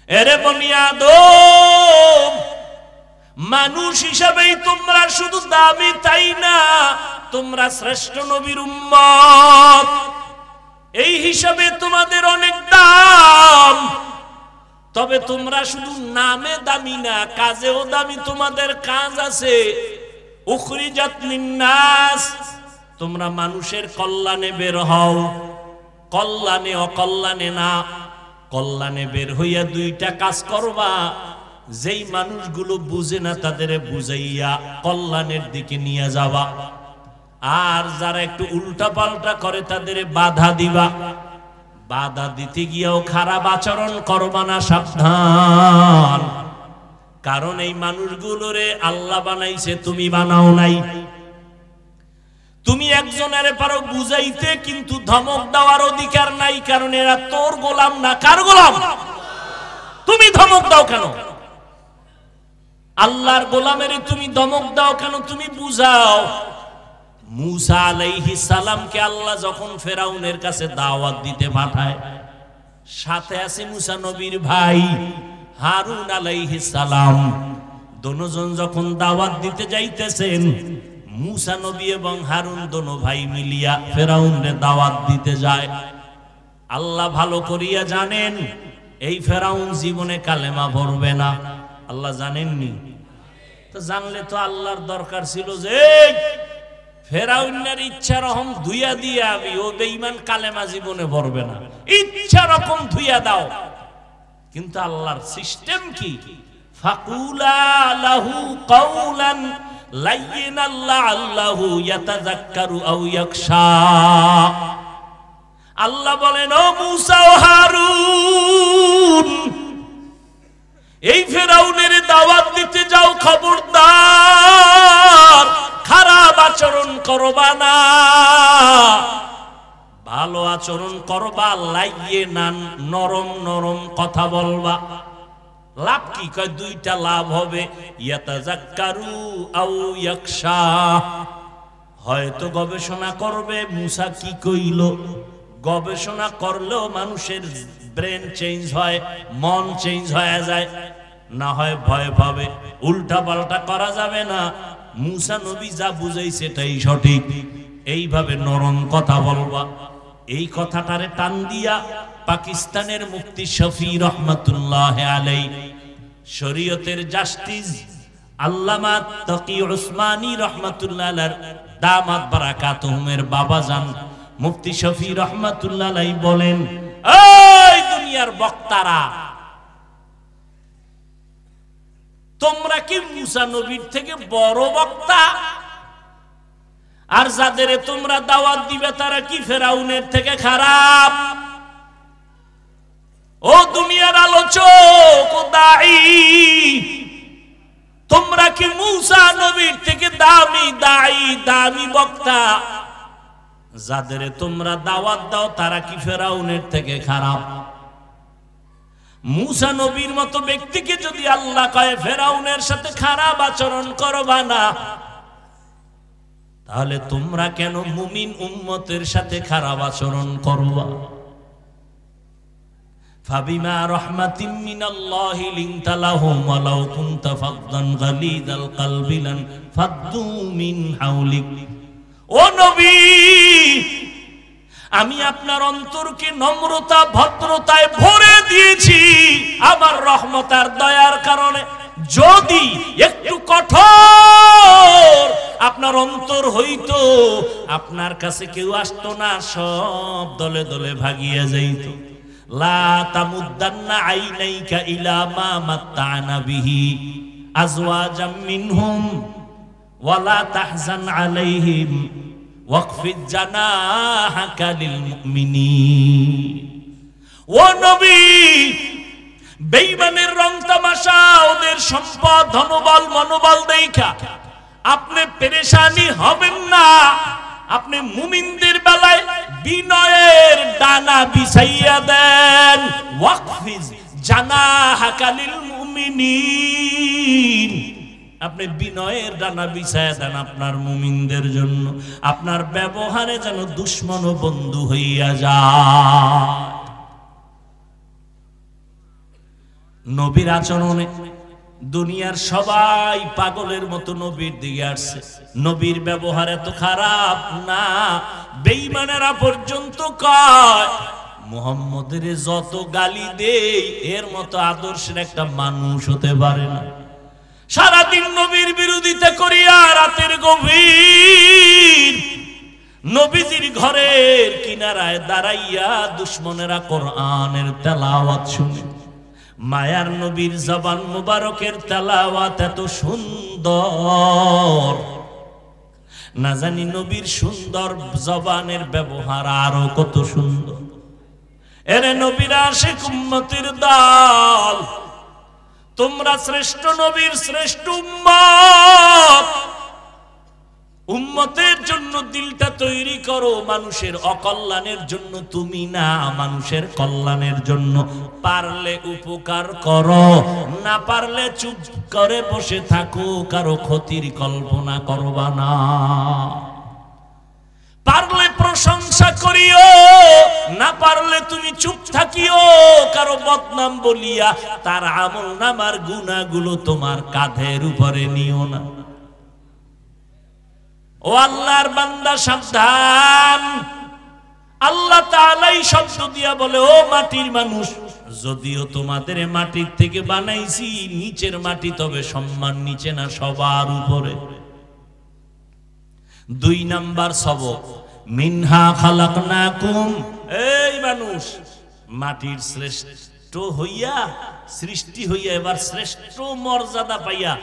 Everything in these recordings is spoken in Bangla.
এরে বনি আদম, মানুষ হিসাবেই তোমরা শুধু দামি তাই না, তোমরা শ্রেষ্ঠ নবীর উম্মত, এই হিসাবে তোমাদের অনেক দাম। তবে তোমরা শুধু নামে দামি না, কাজেও দামি। তোমাদের কাজ আছে, উখরিজাত লিন্নাস, তোমরা মানুষের কল্যাণে বের হও, কল্যাণে অকল্যাণে না। কল্যাণে বের হইয়া দুইটা কাজ করবা, যেই মানুষগুলো বুঝে না তাদের বুঝাইয়া কল্যাণের দিকে নিয়ে যাবা, আর যারা একটু উল্টা পাল্টা করে তাদের বাধা দিবা। বাধা দিতে গিয়েও খারাপ আচরণ করবা না, সাবধান। কারণ এই মানুষগুলোরে আল্লাহ বানাইছে, তুমি বানাও নাই। তুমি একজনের পারো বুঝাইতে, কিন্তু ধমক দেওয়ার অধিকার নাই, কারণ এরা তোর গোলাম না। কার গোলাম? তুমি ধমক দাও কেন? আল্লাহর গোলামের তুমি ধমক দাও কেন? তুমি বুঝাও। মুসা আলাইহিস সালামকে আল্লাহ যখন ফেরাউনের কাছে দাওয়াত দিতে পাঠায়, সাথে আছে মুসা নবীর ভাই হারুন আলাইহিস সালাম। দুজন যখন দাওয়াত দিতে যাইতেছেন, মুসা নবী এবং হারুন দোনো ভাই মিলিয়া ফেরাউনের দাওয়াত দিতে যায়। আল্লাহ ভালো করিয়া জানেন এই ফেরাউন জীবনে কালেমা পড়বে না। আল্লাহ জানেননি? তো জানলে তো আল্লাহর দরকার ছিল যে ফেরাউনের ইচ্ছা রকম ধুইয়া দিয়ে আমি ও বেঈমান কালেমা জীবনে পড়বে না, ইচ্ছা রকম ধুইয়া দাও। কিন্তু আল্লাহর সিস্টেম কি? ফাকুলা লাহু কাওলান লাইয়িনাল লাআল্লাহু ইয়াতাযাক্কারু আও ইয়াখশা। আল্লাহ বলেন, ও মুসা ও হারুন, এই ফেরাউনের দাওয়াত দিতে যাও, খবরদার খারাপ আচরণ করবা না, ভালো আচরণ করবা। লাইয়ে না, নরম নরম কথা বলবা। লাভ কি? কয় দুইটা লাভ হবে, ইয়াতাযাক্কারু আও ইয়াখশা। হয়তো গবেষণা করবে মুসা কি কইল, গবেষণা করলেও মানুষের ব্রেন চেঞ্জ হয়, মন চেঞ্জ হয়ে যায়, না হয় ভয় পাবে। উল্টা পাল্টা করা যাবে না। মুসা নবী যা বুঝাইছে সেটাই সঠিক, এইভাবে নরম কথা বলবা। এই কথাটারে টান দিয়া পাকিস্তানের মুফতি শফি রহমাতুল্লাহ আলাইহি, শরীয়তের জাস্টিস আল্লামা তাকি উসমানী রহমাতুল্লাহ আলাইহি দামাত বারাকাতুহুমের বাবাজান মুফতি শফি রহমাতুল্লাহ আলাইহি বলেন, এই দুনিয়ার বক্তারা, তোমরা কি মুসা নবীর থেকে বড় বক্তা? আর যাদের তোমরা দাওয়াত দিবে তারা কি ফেরাউনের থেকে খারাপ? ও দুনিয়ার আলোচক ও দাঈ, তোমরা কি মুসা নবীর থেকে দামি দাঈ, দামি বক্তা? যাদের তোমরা দাওয়াত দাও তারা কি ফেরাউনের থেকে খারাপ? মুসা নবীর মতো ব্যক্তিকে যদি আল্লাহ কয় ফেরাউনের সাথে খারাপ আচরণ করবা না, তাহলে তোমরা কেন মুমিন উম্মতের সাথে খারাপ আচরণ করবা? ফাবিমা রাহমাতিম মিনাল্লাহি লিনতা লাহুম ওয়ালাউ কুনতা ফাদদান গালিদাল কলবি লান ফাদ্দু মিন হাওলিক। ও নবী, আমি আপনার অন্তরকে নম্রতা ভদ্রতায় ভরে দিয়েছি আমার রহমত আর দয়ার কারণে। যদি একটু কঠোর আপনার অন্তর হইতো, আপনার কাছে কেউ আসতো না, সব দলে দলে ভাগিয়া যাইত। লা তামুদ্দান্না আইনাইকা ইলা মা মাত্তানা বিহি আজওয়াজাম মিনহুম ওয়ালা তাহজান আলাইহিম ওয়াকফিজ জানাহাকা লিল মুমিনিন। ও নবী, বেঈমানের রং তামাশা, ওদের সম্পদ ধনবল মনোবল দেখা আপনি পেরেশানি হবেন না। আপনি মুমিনদের বেলায় বিনয়ের ডানা বিছাইয়া দেন। ওয়াকফিজ জানাহাকা লিল মুমিনিন, আপনি বিনয়ের ডানা বিছাইয়া দেন আপনার মুমিনদের জন্য। আপনার ব্যবহারে যেন দুশমন ও বন্ধু হইয়া যায়। নবীর আচরণে দুনিয়ার সবাই পাগলের মতো নবীর দিকে আসছে। নবীর ব্যবহার এত খারাপ না, বেঈমানেরা পর্যন্ত কয় মুহাম্মদের যত গালি দেই এর মতো আদর্শের একটা মানুষ হতে পারে না। সারাদিন নবীর বিরোধিতা করিয়া রাতের গভীর নবীজির ঘরের কিনারায় দাঁড়াইয়া দুশমনেরা কোরআনের তেলাওয়াত শুনে। মায়ার নবীর জবান মুবারকের তেলাওয়াত এত সুন্দর, না জানি নবীর সুন্দর জবানের ব্যবহার আরো কত সুন্দর। এরে নবীর আশিক উম্মতের দল, তোমরা শ্রেষ্ঠ নবীর শ্রেষ্ঠ উম্মত। উম্মতের জন্য দিলটা তৈরি করো, মানুষের অকল্যাণের জন্য তুমি না, মানুষের কল্যাণের জন্য। পারলে উপকার করো, না পারলে চুপ করে বসে থাকো, কারো ক্ষতির কল্পনা করবা না। পারলে প্রশংসা করিও, না পারলে তুমি চুপ থাকিও, কারো বদনাম বলিয়া তার আমল নামার গুনাহগুলো তোমার কাঁধের উপরে নিও না। ও আল্লাহর বান্দা সাবধান, আল্লাহ তাআলাই শব্দ দিয়া বলে ও মাটির মানুষ, যদিও তোমাদের মাটির থেকে বানাইছি, নিচের মাটি তবে সম্মান নিচে না, সবার উপরে। 2 নাম্বার সবক, মিনহা খালাকনাকুম। এই মানুষ, মাটির শ্রেষ্ঠ হইয়া, সৃষ্টি হইয়া এবার শ্রেষ্ঠ মর্যাদা পাইয়া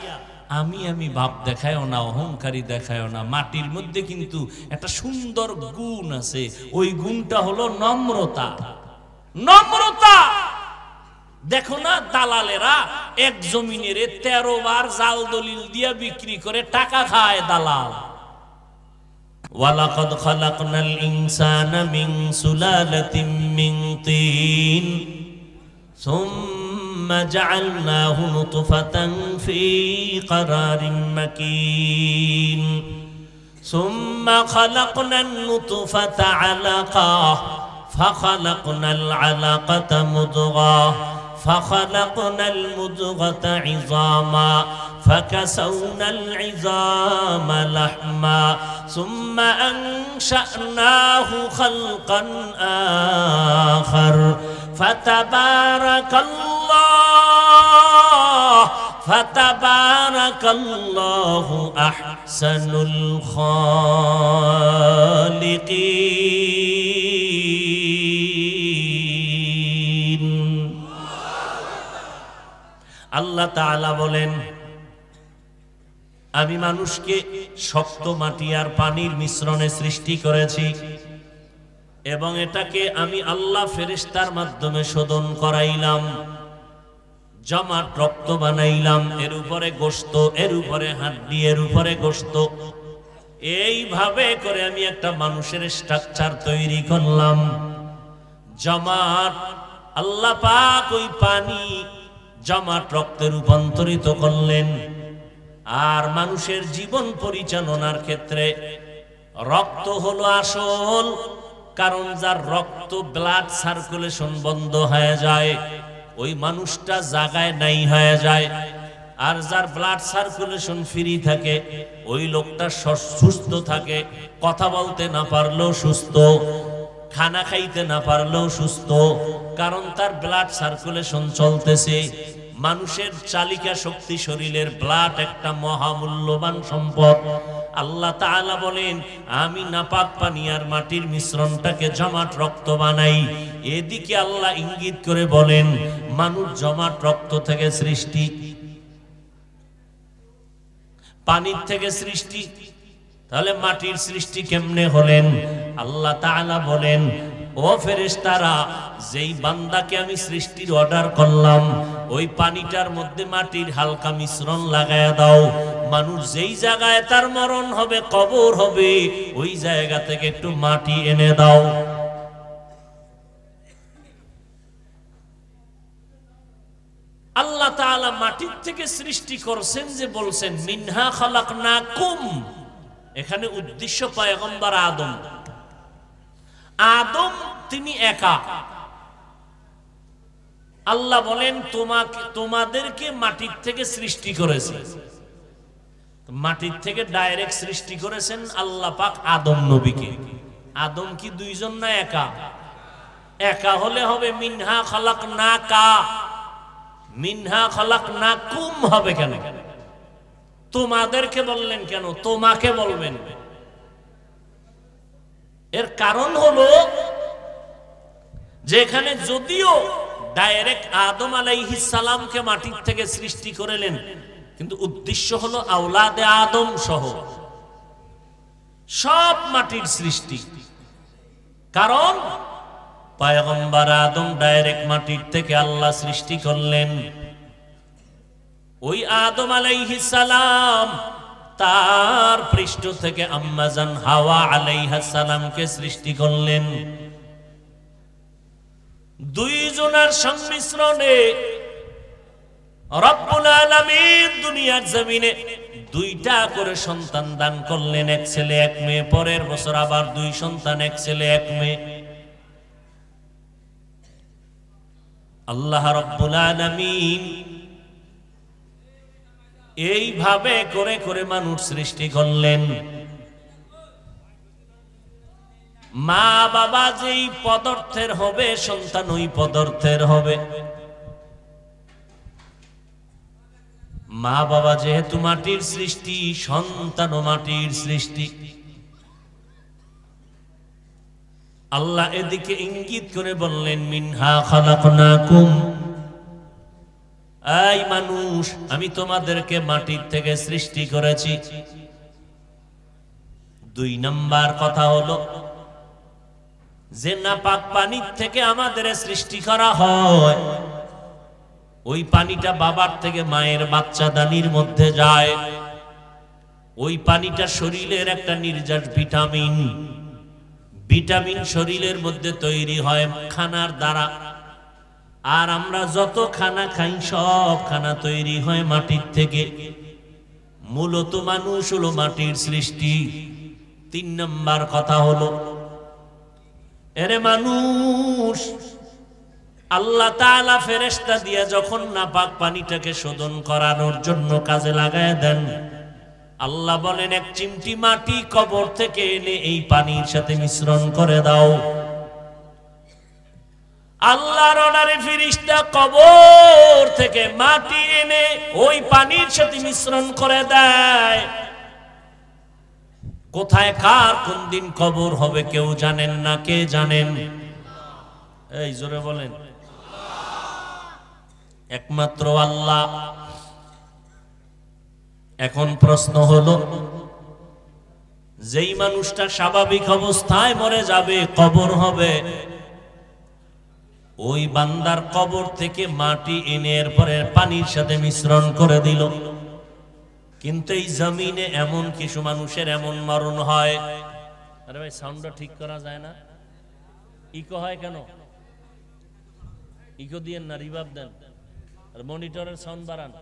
আমি ভাব দেখায়ও না, অহংকারী দেখায়ও না। মাটির মধ্যে কিন্তু একটা সুন্দর গুণ আছে, ওই গুণটা হলো নম্রতা। নম্রতা। দেখো না দালালেরা এক জমিনের 13 বার জাল দলিল দিয়া বিক্রি করে টাকা খায় দালাল। ওয়ালাকাদ খালাকনাল ইনসানা মিন সুলালাতিন মিন তিন সুম্মা জাআলনাহু নুতফাতান ফি ক্বারারিন মাকিন সুম্মা খালাকনান নুতফাতা আলাকা ফাখালাকনাল আলাকাতা মুদগাহ فخلقنا المضغة عظاما فكسونا العظام لحما ثم أنشأناه خلقا آخر فتبارك الله أحسن الخالقين। আল্লাহ তাআলা বলেন, আমি মানুষকে শক্ত মাটি আর পানির মিশ্রণে সৃষ্টি করেছি এবং এটাকে আমি আল্লাহ ফেরেশতার মাধ্যমে শোধন করাইলাম, জমাট রক্ত বানাইলাম, এর উপরে গোশত, এর উপরে হাড্ডি, এর উপরে গোশত, এইভাবে করে আমি একটা মানুষের স্ট্রাকচার তৈরি করলাম। জমাট আল্লাহ পাক ওই পানি জমাট রক্তে রূপান্তরিত করলেন। আর মানুষের জীবন পরিচালনার ক্ষেত্রে রক্ত হলো আসল, কারণ যার রক্ত ব্লাড সার্কুলেশন বন্ধ হয়ে যায় ওই মানুষটা জায়গায় নাই হয়ে যায়, আর যার ব্লাড সার্কুলেশন ফ্রি থাকে ওই লোকটা সুস্থ থাকে, কথা বলতে না পারলেও সুস্থ, খানা খাইতে না পারলেও সুস্থ, কারণ তার ব্লাড সার্কুলেশন চলতেছে। মানুষের চালিকা শক্তি, শরীরের ব্লাড একটা মহামূল্যবান সম্পদ। আল্লাহ তাআলা বলেন, আমি নাপাক পানি আর মাটির মিশ্রণটাকে জমাট রক্ত বানাই। এদিকে আল্লাহ ইঙ্গিত করে বলেন, মানুষ জমাট রক্ত থেকে সৃষ্টি, পানির থেকে সৃষ্টি, তাহলে মাটির সৃষ্টি কেমনে হলেন? আল্লাহ তাআলা বলেন, ও ফেরেশতারা, যেই বান্দাকে আমি সৃষ্টির অর্ডার করলাম ওই পানিটার মধ্যে মাটির হালকা মিশ্রণ লাগায়া দাও। মানুষ যেই জায়গায় তার মরণ হবে, কবর হবে, ওই জায়গা থেকে একটু মাটি এনে দাও। আল্লাহ তাআলা মাটির থেকে সৃষ্টি করছেন, যে বলছেন মিনহা খালাকনাকুম, এখানে উদ্দেশ্য পয়গম্বর আদম। আদম তিনি একা, আল্লাহ বলেন তোমাদেরকে মাটির থেকে সৃষ্টি করেছে। মাটির থেকে ডাইরেক্ট সৃষ্টি করেছেন আল্লাহ পাক আদম নবীকে। আদম কি দুইজন না একা? একা হলে হবে মিনহা খালাকনাকা, মিনহা খালাকনাকুম হবে কেন? তোমাদেরকে বললেন কেন? তোমাকে বলবেন। এর কারণ হলো যেখানে যদিও ডাইরেক্ট আদম আলাইহিস সালামকে মাটির থেকে সৃষ্টি করলেন, কিন্তু উদ্দেশ্য হলো আওলাদে আদম সহ সব মাটির সৃষ্টি। কারণ পয়গম্বর আদম ডাইরেক্ট মাটির থেকে আল্লাহ সৃষ্টি করলেন। ওই আদম আলাইহিস সালাম তার পৃষ্ঠ থেকে আম্মা জান হাওয়া আলাইহিস সালামকে সৃষ্টি করলেন। দুইজনের সংমিশ্রণে রব্বুল আলামিন দুনিয়ার জমিনে দুইটা করে সন্তান দান করলেন, এক ছেলে এক মেয়ে। পরের বছর আবার দুই সন্তান, এক ছেলে এক মেয়ে। আল্লাহ রব্বুল আলামিন এইভাবে করে করে মানুষ সৃষ্টি করলেন। মা বাবা যেই পদার্থের হবে সন্তান ওই পদার্থের হবে। মা বাবা যেহেতু মাটির সৃষ্টি, সন্তানও মাটির সৃষ্টি। আল্লাহ এদিকে ইঙ্গিত করে বললেন মিনহা খালাকনাকুম, এই মানুষ আমি তোমাদেরকে মাটির থেকে সৃষ্টি করেছি। দুই নাম্বার কথা হলো যে নাপাক পানির থেকে আমাদের সৃষ্টি করা হয়, ওই পানিটা বাবার থেকে মায়ের বাচ্চাদানির মধ্যে যায়। ওই পানিটা শরীরের একটা নির্যাস ভিটামিন। ভিটামিন শরীরের মধ্যে তৈরি হয় খানার দ্বারা। আর আমরা যত খানা খাই সব খানা তৈরি হয় মাটির থেকে। মূলত মানুষ হলো মাটির সৃষ্টি। তিন নাম্বার কথা হলো এরে মানুষ আল্লাহ তাআলা ফেরেশতা দিয়ে যখন নাপাক পানিটাকে শোধন করানোর জন্য কাজে লাগায় দেন, আল্লাহ বলেন এক চিমটি মাটি কবর থেকে এনে এই পানির সাথে মিশ্রণ করে দাও। আল্লাহর অর্ডারে ফেরেশতা কবর থেকে মাটি এনে ওই পানির সাথে মিশ্রণ করে দেয়। কোথায় কার কোন দিন কবর হবে কেউ জানেন না। কে জানেন? এই জোরে বলেন, একমাত্র আল্লাহ। এখন প্রশ্ন হলো যেই মানুষটা স্বাভাবিক অবস্থায় মরে যাবে, কবর হবে, ওই বান্দার কবর থেকে মাটি এনে এরপরে পানির সাথে মিশ্রণ করে দিল। কিন্তু এই জমিনে এমন কিছু মানুষের এমন মরণ হয়। আরে ভাই সাউন্ডটা ঠিক করা যায় না? ইকো হয় কেন? ইকো দিয়েন না, রিভার্ব দেন। আর মনিটরের সাউন্ড বাড়ান।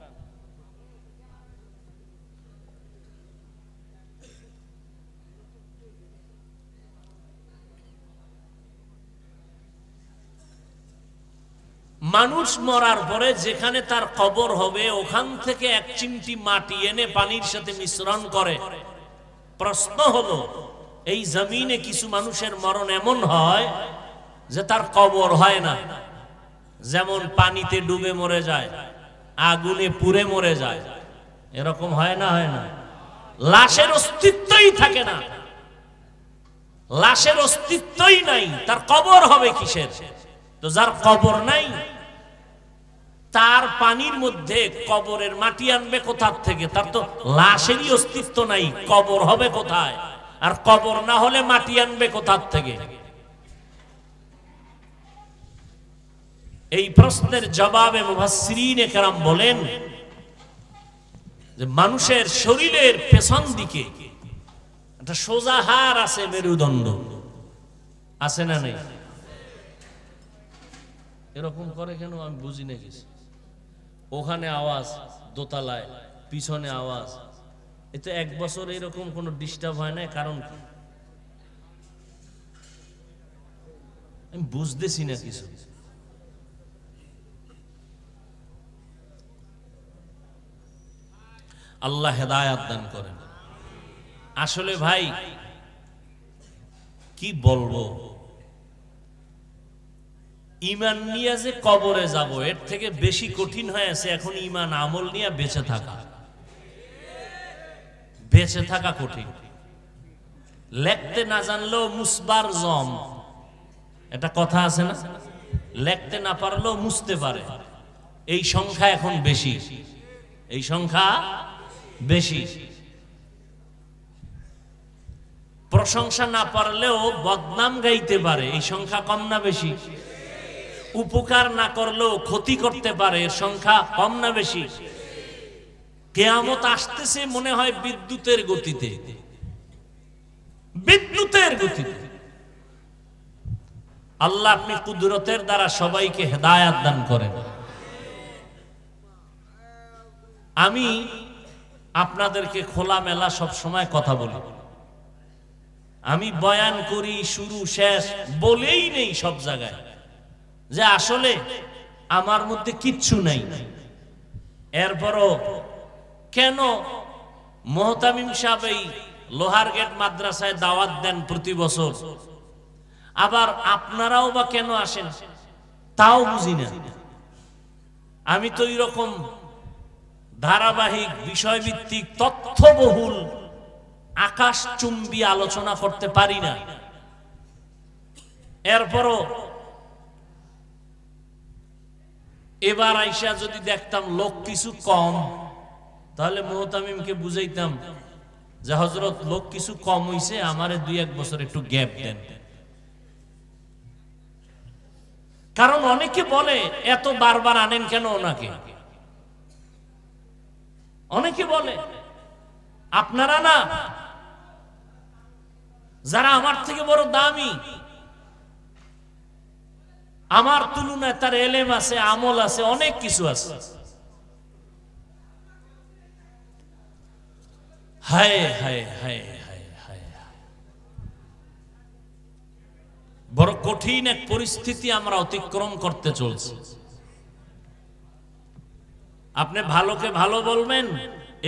মানুষ মরার পরে যেখানে তার কবর হবে ওখান থেকে এক চিমটি মাটি এনে পানির সাথে মিশ্রণ করে। প্রশ্ন হলো এই জমিনে কিছু মানুষের মরণ এমন হয় যে তার কবর হয় না। যেমন পানিতে ডুবে মরে যায়, আগুনে পুড়ে মরে যায়, এরকম হয় না? হয় না? লাশের অস্তিত্বই থাকে না, লাশের অস্তিত্বই নাই, তার কবর হবে কিসের? তো যার কবর নাই তার পানির মধ্যে কবরের মাটি আনবে কোথা থেকে? তার তো লাশেরই অস্তিত্ব নাই, কবর হবে কোথায়? আর কবর না হলে মাটি আনবে কোথা থেকে? এই প্রশ্নের জবাবে মুফাসসিরিনে কেরাম বলেন যে মানুষের শরীরের পেছন দিকে একটা সোজা হাড় আছে, মেরুদণ্ড আছে না নেই? এরকম করে কেন আমি বুঝি না কিছু। ওখানে আওয়াজ, দোতলায় পিছনে আওয়াজ। এতে এক বছর এরকম কোনো ডিস্টার্ব হয় না, কারণ আমি বুঝতেছি না কিছু। আল্লাহ হেদায়েত দান করেন। আসলে ভাই কি বলবো, ঈমান নিয়ে যে কবরে যাব এর থেকে বেশি কঠিন হয়ে আছে এখন ঈমান আমল নিয়ে বেঁচে থাকা। বেঁচে থাকা কঠিন। লেখতে না জানলেও মুসবার জম, এটা কথা আছে না? লেখতে না পারলেও মুছতে পারে। এই সংখ্যা এখন বেশি, এই সংখ্যা বেশি। প্রশংসা না পারলেও বদনাম গাইতে পারে, এই সংখ্যা কম না বেশি? উপকার না করলেও ক্ষতি করতে পারে, এর সংখ্যা কম না বেশি? কিয়ামত আসতেছে মনে হয় বিদ্যুতের গতিতে, বিদ্যুতের গতিতে। আল্লাহ আপনি কুদরতের দ্বারা সবাইকে হেদায়েত দান করেন। আমি আপনাদেরকে খোলামেলা সব সময় কথা বলি, আমি বয়ান করি শুরু শেষ বলেই নেই সব জায়গায় যে আসলে আমার মধ্যে কিচ্ছু নাই। এরপরও কেন মুহতামিম সাহেব এই লোহারগেট মাদ্রাসায় দাওয়াত দেন প্রতি বছর, আবার আপনারাও বা কেন আসেন তাও বুঝি না। আমি তো এরকম ধারাবাহিক বিষয়ভিত্তিক তথ্যবহুল আকাশচুম্বী আলোচনা করতে পারি না। এরপরও এবার আইসা যদি দেখতাম লোক কিছু কম, তাহলে মুহতামিমকে বুঝাইতাম যে হযরত লোক কিছু কম হইছে, আমারে 2-1 বছর একটু গ্যাপ দেন। কারণ অনেকে বলে এত বারবার আনেন কেন ওনাকে, অনেকে বলে আপনারা না যারা আমার থেকে বড় দামি, আমার তুলনায় তার এলেম আছে, আমল আছে, অনেক কিছু আছে। হায় হায় হায় হায় হায়, বড় কঠিন এক পরিস্থিতি আমরা অতিক্রম করতে চলছি। আপনি ভালোকে ভালো বলবেন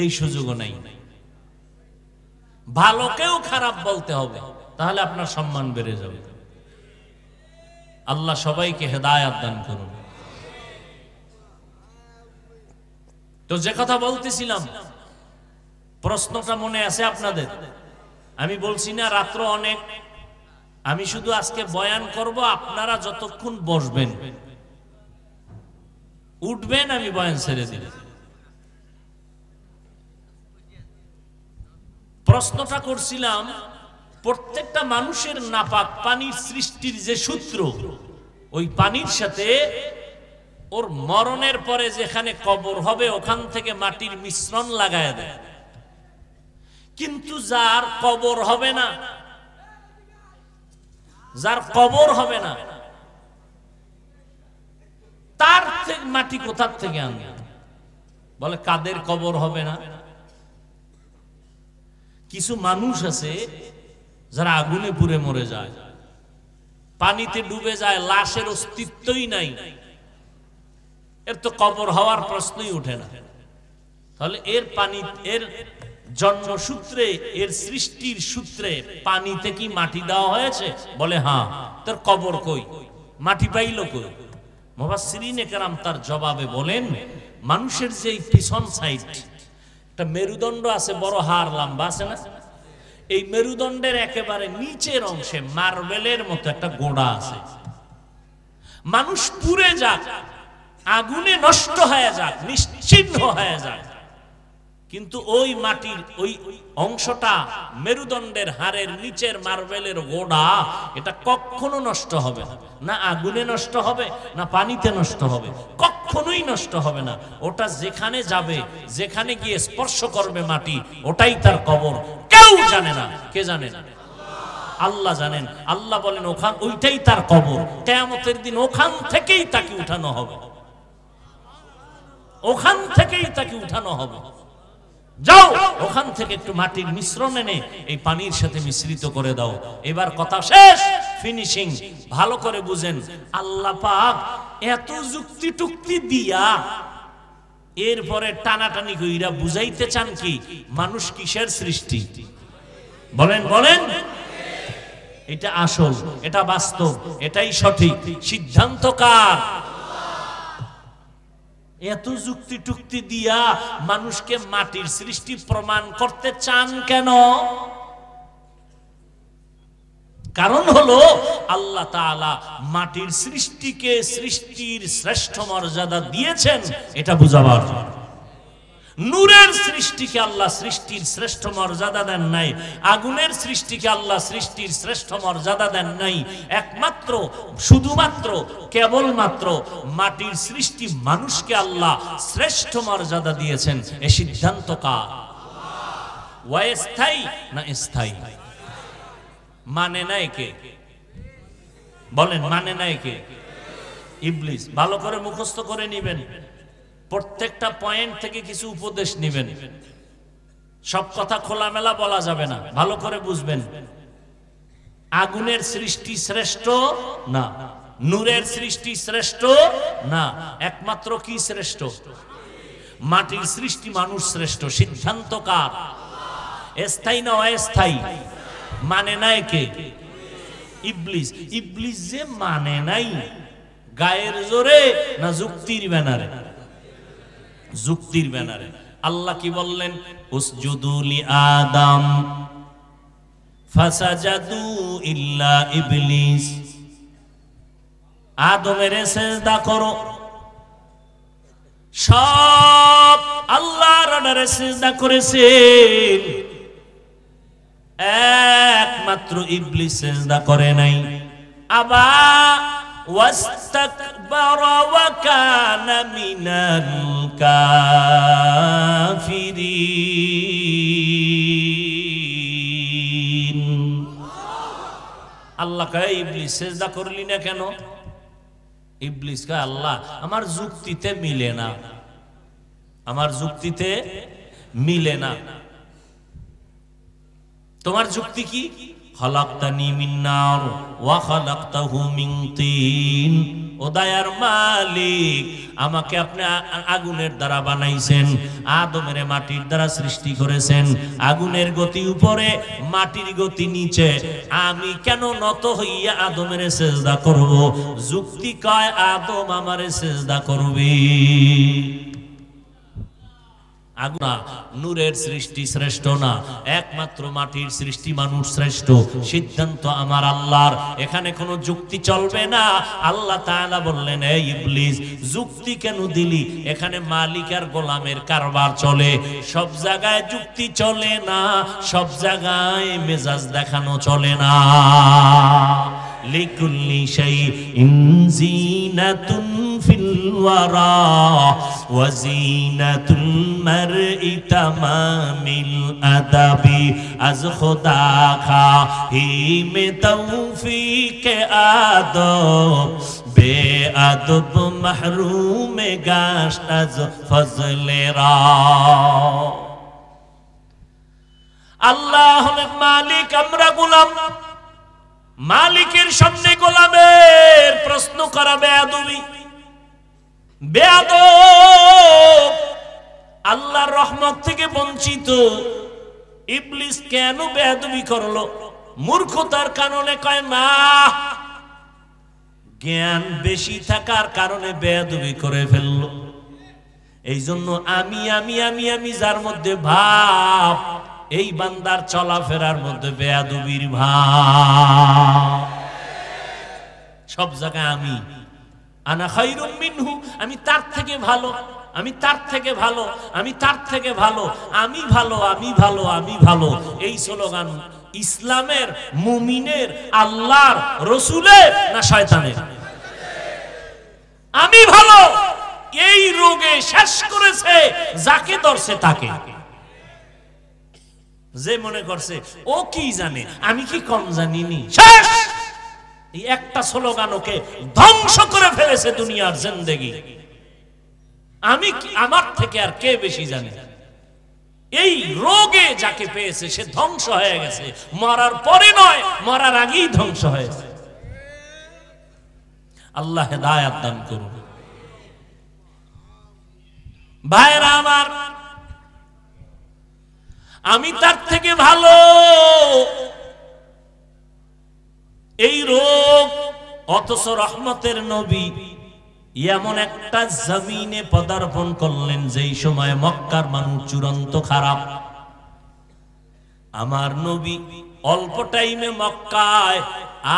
এই সুযোগও নাই, ভালোকেও খারাপ বলতে হবে, তাহলে আপনার সম্মান বেড়ে যাবে। আল্লাহ সবাইকে হেদায়েত দান করুন। তো যে কথা বলতেছিলাম, প্রশ্নটা মনে আছে আপনাদের? আমি বলছি না রাত্র অনেক, আমি শুধু আজকে বয়ান করব, আপনারা যতক্ষণ বসবেন উঠবেন আমি বয়ান ছেড়ে দিই। প্রশ্নটা করছিলাম প্রত্যেকটা মানুষের নাপাক পানির সৃষ্টির যে সূত্র, ওই পানির সাথে ওর মরণের পরে যেখানে কবর হবে ওখান থেকে মাটির মিশ্রণ লাগায় দেয়। কিন্তু যার কবর হবে না, যার কবর হবে না, তার থেকে মাটি কোথার থেকে আনবে? বলে কাদের কবর হবে না? কিছু মানুষ আছে যারা আগুনে পুড়ে মরে যায়, পানিতে ডুবে যায়, লাশের অস্তিত্বই নাই, এর তো কবর হওয়ার প্রশ্নই ওঠে না। তাহলে এর পানি, এর জন্মসূত্রে, এর সৃষ্টির সূত্রে পানিতে কি মাটি দেওয়া হয়েছে? বলে হ্যাঁ। তার কবর কই? মাটি পাইল কই? মুফাসসিরিনে কেরাম তার জবাবে বলেন, মানুষের যে পিছন সাইড একটা মেরুদণ্ড আছে, বড় হাড় লম্বা আছে না, এই মেরুদণ্ডের একেবারে নিচের অংশে মার্বেলের মতো একটা গোড়া আছে। মানুষ পুড়ে যাক, আগুনে নষ্ট হয়ে যাক, নিশ্চিহ্ন হয়ে যাক, কিন্তু ওই মাটির ওই অংশটা, মেরুদণ্ডের হাড়ের নিচের মার্বেলের গোড়া, এটা কখনো নষ্ট হবে না। না আগুনে নষ্ট হবে, না পানিতে নষ্ট হবে, কখনোই নষ্ট হবে না। ওটা যেখানে যাবে, যেখানে গিয়ে স্পর্শ করবে মাটি, ওটাই তার কবর। কেউ জানে না। কে জানেন? আল্লাহ জানেন। আল্লাহ বলেন ওখান, ওইটাই তার কবর। কিয়ামতের দিন ওখান থেকেই তাকে উঠানো হবে, ওখান থেকেই তাকে উঠানো হবে। যাও ওখান থেকে একটু মাটির মিশ্রণ এনে এই পানির সাথে মিশ্রিত করে দাও। এবার কথা শেষ, ফিনিশিং। ভালো করে বুঝেন, আল্লাহ পাক এত যুক্তি টুক্তি দিয়া এরপরে টানাটানি কইরা বুঝাইতে চান কি মানুষ কিসের সৃষ্টি? বলেন বলেন। এটা আসল, এটা বাস্তব, এটাই সঠিক। সিদ্ধান্ত কার? এত যুক্তি টুক্তি দিয়া মানুষকে মাটির সৃষ্টি প্রমাণ করতে চান কেন? কারণ হলো আল্লাহ তাআলা মাটির সৃষ্টিকে সৃষ্টির শ্রেষ্ঠ মর্যাদা দিয়েছেন, এটা বুঝাবার জন্য। নূরের সৃষ্টিকে আল্লাহ সৃষ্টির শ্রেষ্ঠ মর্যাদা দেন নাই, আগুনের সৃষ্টিকে আল্লাহ সৃষ্টির শ্রেষ্ঠ মর্যাদা দেন নাই। একমাত্র শুধুমাত্র কেবলমাত্র মাটির সৃষ্টি মানুষকে আল্লাহ শ্রেষ্ঠ মর্যাদা দিয়েছেন। এই সিদ্ধান্ত কার? অস্থায়ী না স্থায়ী? মানে নাই কে? বলেন, মানে নাই কে? ইবলিস। ভালো করে মুখস্থ করে নিবেন, প্রত্যেকটা পয়েন্ট থেকে কিছু উপদেশ নেবেন। সব কথা খোলামেলা বলা যাবে না, ভালো করে বুঝবেন। আগুনের সৃষ্টি শ্রেষ্ঠ না, নূরের সৃষ্টি শ্রেষ্ঠ না, একমাত্র কি শ্রেষ্ঠ? মাটির সৃষ্টি মানুষ শ্রেষ্ঠ। সিদ্ধান্ত কার? স্থায়ী না অস্থায়ী? মানে নাই কে? ইবলিস। ইবলিস যে মানে নাই গায়ের জোরে না যুক্তির ব্যানারে? যুক্তির ব্যানারে। আল্লাহ কি বললেন? উসজুদু লি আদম ফাসাজাদু ইল্লা ইবলিস। আদমের সিজদা করো। সব আল্লাহর অর্ডারে সিজদা করেছেন, একমাত্র ইবলিস সিজদা করে নাই। আবা ওয়াস্তাকবারা ওয়া কানা মিনাল কাফিরিন। আল্লাহ কয়, ইবলিস সিজদা করলি না কেন? ইবলিস কয়, আল্লাহ আমার যুক্তিতে মিলে না, আমার যুক্তিতে মিলে না। তোমার যুক্তি কি? খালাকতানি মিন নার ওয়া খালাকতাহু মিন তিন। ও দয়ার মালিক, আমাকে আপনি আগুনের দ্বারা বানাইছেন, আদমের মাটির দ্বারা সৃষ্টি করেছেন। আগুনের গতি উপরে, মাটির গতি নিচে, আমি কেন নত হইয়া আদমের সিজদা করব? যুক্তি কয় আদম আমারে সিজদা করবে। নূরের সৃষ্টি শ্রেষ্ঠ না, একমাত্র মাটির সৃষ্টি মানুষ শ্রেষ্ঠ। সিদ্ধান্ত আমার আল্লাহর, এখানে কোনো যুক্তি চলবে না। আল্লাহ তাআলা বললেন, এই ইবলিস যুক্তি কেন দিলি? এখানে মালিক আর গোলামের কারবার চলে, সব জায়গায় যুক্তি চলে না, সব জায়গায় মেজাজ দেখানো চলে না। লিকুল্লি শাইইন জিনাতুন ফিল ওয়ারা ওয়া জিনাতুল মারই তামামিল আদাবি। আজ খোদা খাহিমে তৌফিকে আদব বে আদব মাহরুমে গাশত আজ ফজলে রা। আল্লাহ হলেন মালিক, আমরা গোলাম। মালিকের সামনে গোলামের প্রশ্ন করা বেয়াদবি, বেয়াদব, আল্লাহর রহমত থেকে বঞ্চিত। ইবলিস কেন বেয়াদবি করলো? মূর্খতার কারণে? কয় না, জ্ঞান বেশি থাকার কারণে বেয়াদবি করে ফেললো। এই জন্য আমি আমি আমি আমি যার মধ্যে ভাব, এই বান্দার চলাফেরার মধ্যে বেয়াদবির ভাব। সব জায়গায় আমি, আনা খায়রুম মিনহু, আমি তার থেকে ভালো, আমি তার থেকে ভালো, আমি তার থেকে ভালো, আমি ভালো, আমি ভালো, আমি ভালো। এই স্লোগান ইসলামের, মুমিনের, আল্লাহর, রসুলের না শয়তানের? আমি ভালো, এই রোগে শেষ করেছে যাকে ধরছে তাকে। যে মনে করছে ও কি জানে, আমি কি কম জানিনি, শেষ। এই একটা স্লোগান ওকে ধ্বংস করে ফেলেছে দুনিয়ার জিন্দেগি। আমি আমার থেকে আর কে বেশি জানে? এই রোগে যাকে পেয়েছে সে ধ্বংস হয়ে গেছে, মরার পরে নয়, মরার আগেই ধ্বংস হয়েছে। আল্লাহ হেদায়েত দান করুন। ভাইরা আমার, আমি তার থেকে ভালো। এই রোগ, অথচ রহমতের নবী এমন একটা জমিনে পদার্পণ করলেন যেই সময় মক্কার মানুষ চূড়ান্ত খারাপ। আমার নবী অল্প টাইমে মক্কায়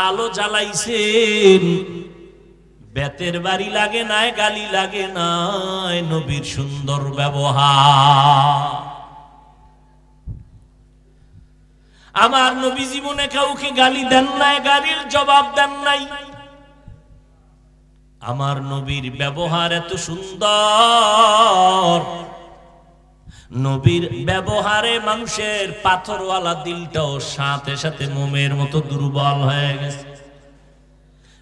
আলো জ্বালাইছেন। বেতের বাড়ি লাগে নাই, গালি লাগে নাই, নবীর সুন্দর ব্যবহার। আমার নবী জীবনে কাউকে গালি দেন নাই, গালির জবাব দেন নাই। আমার নবীর ব্যবহার এত সুন্দর, নবীর ব্যবহারে মানুষের পাথরওয়ালা দিলটাও সাথে সাথে মোমের মতো দুর্বল হয়ে গেছে।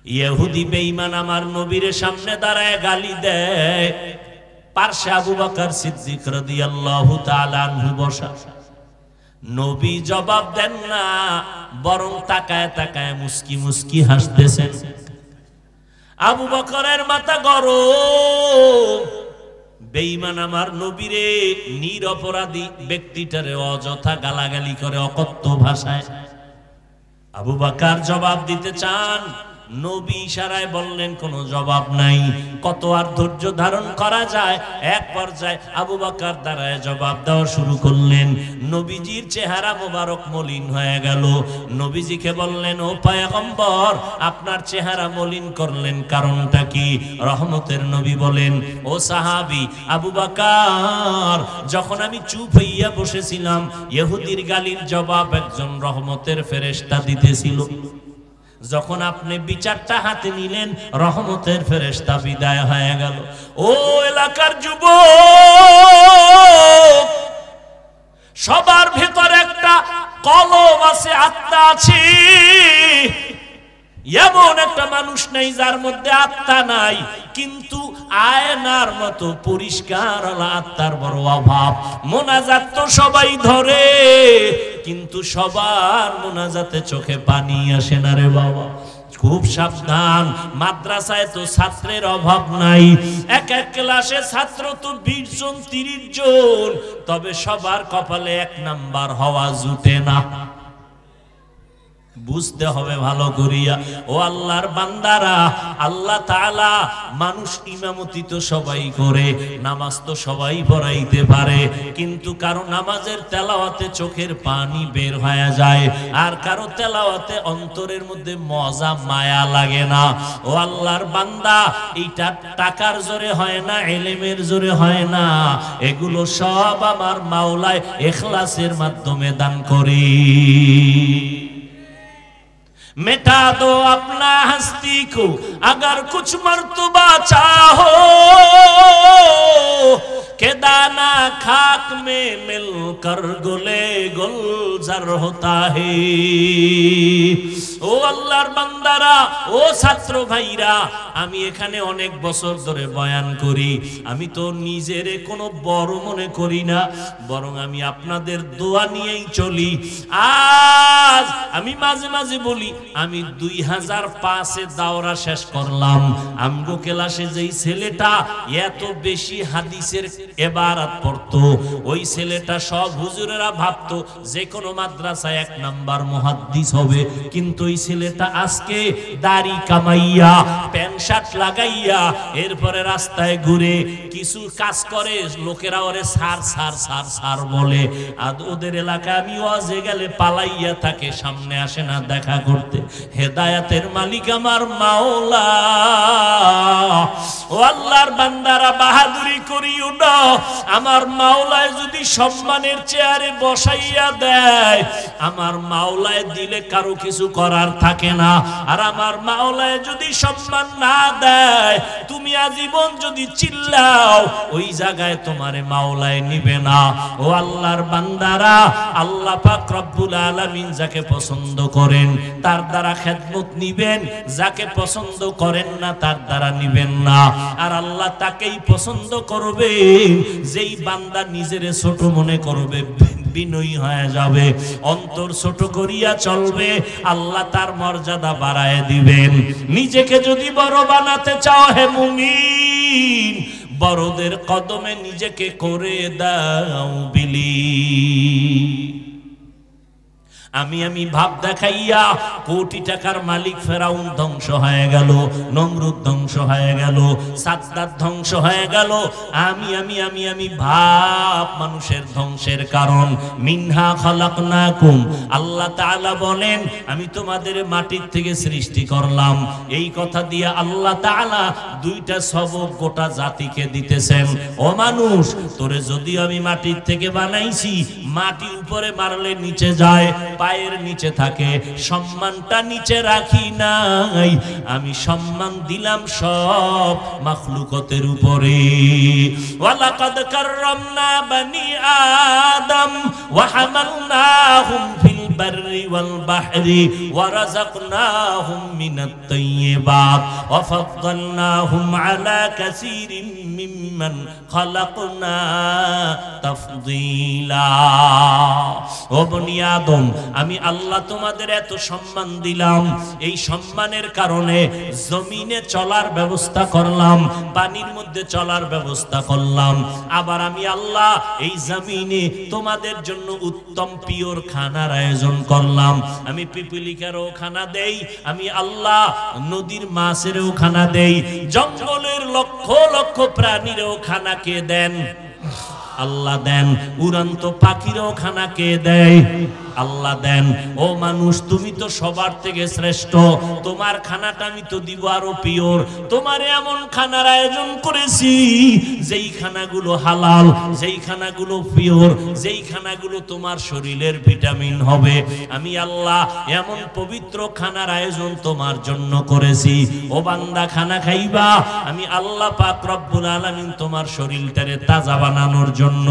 ইহুদি বেঈমান আমার নবীর সামনে দাঁড়ায় গালি দেয়, পার্শ্বে আবু বকর সিদ্দিক রাদিয়াল্লাহু তাআলা আনহু বসা। নবী জবাব দেন না, বরং তাকায় তাকায় মুস্কি মুস্কি হাসতেছেন। আবু বকরের মাথা গরম। বেঈমান আমার নবীরে নিরপরাধী ব্যক্তিটারে অযথা গালাগালি করে অকথ্য ভাষায়। আবু বকর জবাব দিতে চান, নবী ইশারায় বললেন কোনো জবাব নাই। কত আর ধৈর্য ধারণ করা যায়? এক পর্যায়ে আবু বকর দাঁড়ায় জবাব দেওয়া শুরু করলেন। নবীজির চেহারা মোবারক মলিন হয়ে গেল। নবীজিকে বললেন, ও পয়গম্বর, আপনার চেহারা মলিন করলেন, কারণটা কি? রহমতের নবী বলেন, ও সাহাবী আবু বকর, যখন আমি চুপ হইয়া বসেছিলাম, ইহুদির গালির জবাব একজন রহমতের ফেরেশতা দিতেছিল। যখন আপনি বিচারটা হাতে নিলেন, রহমতের ফেরেশতা বিদায় হয়ে গেল। ও এলাকার যুবক, সবার ভেতর একটা কলব আছে, আত্মা আছে। এমন একটা মানুষ নেই যার মধ্যে আত্মা নাই, কিন্তু আয়নার মতো পরিষ্কার আত্মার বড় অভাব। মোনাজাত তো সবাই ধরে, কিন্তু সবার মোনাজাতে চোখে পানি আসে না রে বাবা। খুব সাবধান, মাদ্রাসায় তো ছাত্রের অভাব নাই। এক এক ক্লাসে ছাত্র তো 20 জন 30 জন, তবে সবার কপালে 1 নাম্বার হওয়া জুটে না। বুঝতে হবে ভালো করিয়া। ও আল্লাহর বান্দারা, আল্লাহ তাআলা মানুষ ইমামতি তো সবাই করে, নামাজ তো সবাই পড়াইতে পারে, কিন্তু কারো নামাজের তেলাওয়াতে চোখের পানি বের হয়ে যায়, আর কারো তেলাওয়াতে অন্তরের মধ্যে মজা মায়া লাগে না। ও আল্লাহর বান্দা, এইটা টাকার জোরে হয় না, ইলমের জোরে হয় না, এগুলো সব আমার মাওলায় ইখলাসের মাধ্যমে দান করি। मिटा दो अपना हस्ती को अगर कुछ मर्तबा चाहो, के दाना खाक में मिलकर गुले गुलजार होता है। ও আল্লাহর বান্দারা, ও ছাত্র ভাইরা, আমি এখানে অনেক বছর ধরে বয়ান করি। আমি তো নিজেরে কোনো বড় মনে করি না, বরং আমি আপনাদের দোয়া নিয়েই চলি। আজ আমি মাঝে মাঝে বলি, আমি 2005-এ দাওরা শেষ করলাম। আমগো ক্লাসে যেই ছেলেটা এত বেশি হাদিসের ইবারত পড়তো, ওই ছেলেটা সব হুজুরেরা ভাবতো যে কোনো মাদ্রাসায় 1 নাম্বার মুহাদ্দিস হবে, কিন্তু ওই ছেলেটা আজকে দাড়ি কামাইয়া, প্যান্ট শার্ট লাগাইয়া, এরপরে রাস্তায় ঘুরে কিছু কাজ করে, লোকেরা ওরে সার সার সার সার বলে। আর ওদের এলাকায় আমি ওয়াজে গেলে পালাইয়া থাকে, সামনে আসে না দেখা করতে। হেদায়েতের মালিক আমার মাওলা। ও আল্লাহর বান্দারা, বাহাদুরি করিও না। আমার মাওলায় যদি সম্মানের চেয়ারে বসাইয়া দেয়, আমার মাওলায় দিলে কারো কিছু করার থাকে না। আর আমার মাওলায় যদি সম্মান না দেয়, তুমি আজীবন যদি চিল্লাও, ওই জায়গায় তোমারে মাওলায় নিবে না। ও আল্লাহর বান্দারা, আল্লাহ পাক রব্বুল আলামিন যাকে পছন্দ করেন তার দ্বারা খেদমত নিবেন, যাকে পছন্দ করেন না তার দ্বারা নিবেন না। আর আল্লাহ তাকেই পছন্দ করবেন যেই বান্দা নিজেরে ছোট মনে করবে, বিনয়ী হয়ে যাবে, অন্তর ছোট করিয়া চলবে, আল্লাহ তার মর্যাদা বাড়ায় দিবেন। নিজেকে যদি বড় বানাতে চাও হে মুমিন, বড়দের কদমে নিজেকে করে দাও বিলীন। আমি ভাব দেখাইয়া কোটি টাকার মালিক ফেরাউন ধ্বংস হয়ে গেল, নমরুদ ধ্বংস হয়ে গেল, সাদ্দাত ধ্বংস হয়ে গেল। আমি ভাব মানুষের ধ্বংসের কারণ। মিনহা খালাকনাকুম, আল্লাহ তাআলা বলেন আমি তোমাদের মাটির থেকে সৃষ্টি করলাম। এই কথা দিয়ে আল্লাহ তাআলা দুইটা সবক গোটা জাতিকে দিতেছেন। ও মানুষ, তোরে যদিও আমি মাটির থেকে বানাইছি, মাটি উপরে মারলে নিচে যায়, পায়ের নিচে থাকে, সম্মানটা নিচে রাখি নাই। আমি সম্মান দিলাম সব মাখলুকতের উপরে। ওয়ালাকাদ কাররামনা বানি আদম ওয়া হামালনাহুম ফিল বাররি ওয়াল বাহরি ওয়া রাযাকনাহুম মিনাত তাইয়্যিবাত ওয়া ফাদ্দালনাহুম আলা কাসীরিম মিম্মান খালাকনা তাফদীলা। ও বনি আদম, আমি আল্লাহ তোমাদের এত সম্মান দিলাম, এই সম্মানের কারণে জমিনে চলার ব্যবস্থা করলাম, পানির মধ্যে চলার ব্যবস্থা করলাম। আবার আমি আল্লাহ এই জমিনে তোমাদের জন্য উত্তম পিওর খানার আয়োজন করলাম। আমি পিপিলিকারও খানা দেই, আমি আল্লাহ নদীর মাছেরও খানা দেই, জঙ্গলের লক্ষ লক্ষ প্রাণীরও খানা কে দেন? আল্লাহ দেন। উড়ন্ত পাখিরও খানা কে দেয়? আল্লাহ দেন। ও মানুষ, তুমি তো সবার থেকে শ্রেষ্ঠ, তোমার খানাটা আমি তো দিব আরো পিওর। তোমার এমন খানার আয়োজন করেছি যেই খানাগুলো হালাল, যেই খানাগুলো পিওর, যেই খানাগুলো তোমার শরীরের ভিটামিন হবে। আমি আল্লাহ এমন পবিত্র খানার আয়োজন তোমার জন্য করেছি। ও বান্দা, খানা খাইবা, আমি আল্লাহ পাক রব্বুল আলামিন তোমার শরীরটারে তাজা বানানোর জন্য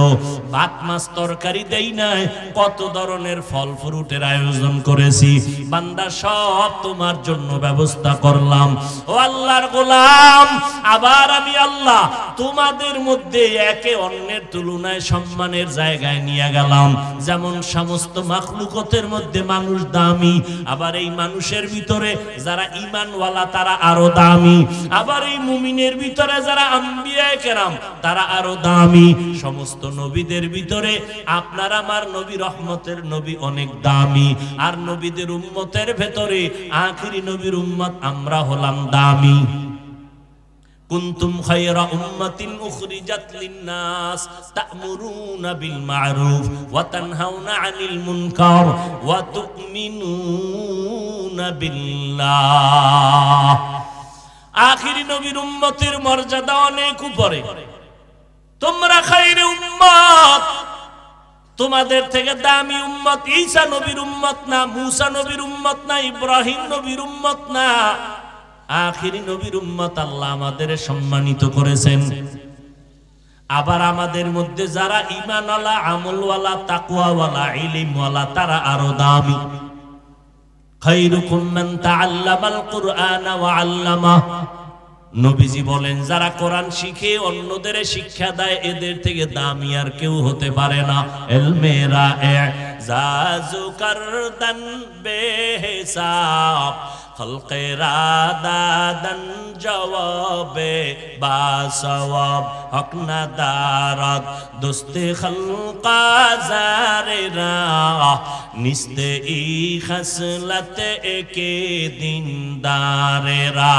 ভাত মাছ তরকারি দেই নাই, কত ধরনের ফল ফ্রুটের আয়োজন করেছি। বান্দা, সব তোমার জন্য ব্যবস্থা করলাম। ও আল্লাহর গোলাম, আবার আমি আল্লাহ তোমাদের মধ্যে একে অন্যের তুলনায় সম্মানের জায়গায় নিয়ে গেলাম। যেমন সমস্ত মাখলুকতের মধ্যে মানুষ দামি, আবার এই মানুষের ভিতরে যারা ঈমানওয়ালা তারা আরো দামি, আবার এই মুমিনের ভিতরে যারা আম্বিয়ায়ে কেরাম তারা আরো দামি। সমস্ত নবীদের ভিতরে আপনার আমার নবী রহমতের নবী অনেক দামি, আর নবীদের উম্মতের ভেতরে আখিরি নবীর উম্মত আমরা হলাম দামি। কুনতুম খায়রা উম্মাতিন উখরিজাত লিন-নাস তা'মুরুনা বিল মা'রুফ ওয়া তানহাউনা 'আনিল মুনকার ওয়া তু'মিনুনা বিল্লাহ। আখিরি নবীর উম্মতের মর্যাদা অনেক উপরে। তোমরা খায়রে উম্মত, তোমাদের থেকে দামি উম্মত ঈসা নবীর উম্মত না, মুসা নবীর উম্মত না, ইব্রাহিম নবীর উম্মত না, আখিরি নবীর উম্মত আল্লাহ আমাদের সম্মানিত করেছেন। আবার আমাদের মধ্যে যারা ঈমানওয়ালা, আমলওয়ালা, তাকওয়াওয়ালা, ইলমওয়ালা তারা আরো দামি। খায়রুকুম মান তাআল্লামাল কুরআনা ওয়া আল্লামাহু। নবীজি বলেন, যারা কোরআন শিখে অন্যদের শিক্ষা দেয় এদের থেকে দামি আর কেউ হতে পারে না। ইলমেরা ইজাজু করদান বেহিসাব, খলকেরা দাদান জওয়াবে বাসওয়াব, হক না দারাত দোস্তে খলকা জারেরা, নিস্তে ই খসলতে একে দিনদারেরা।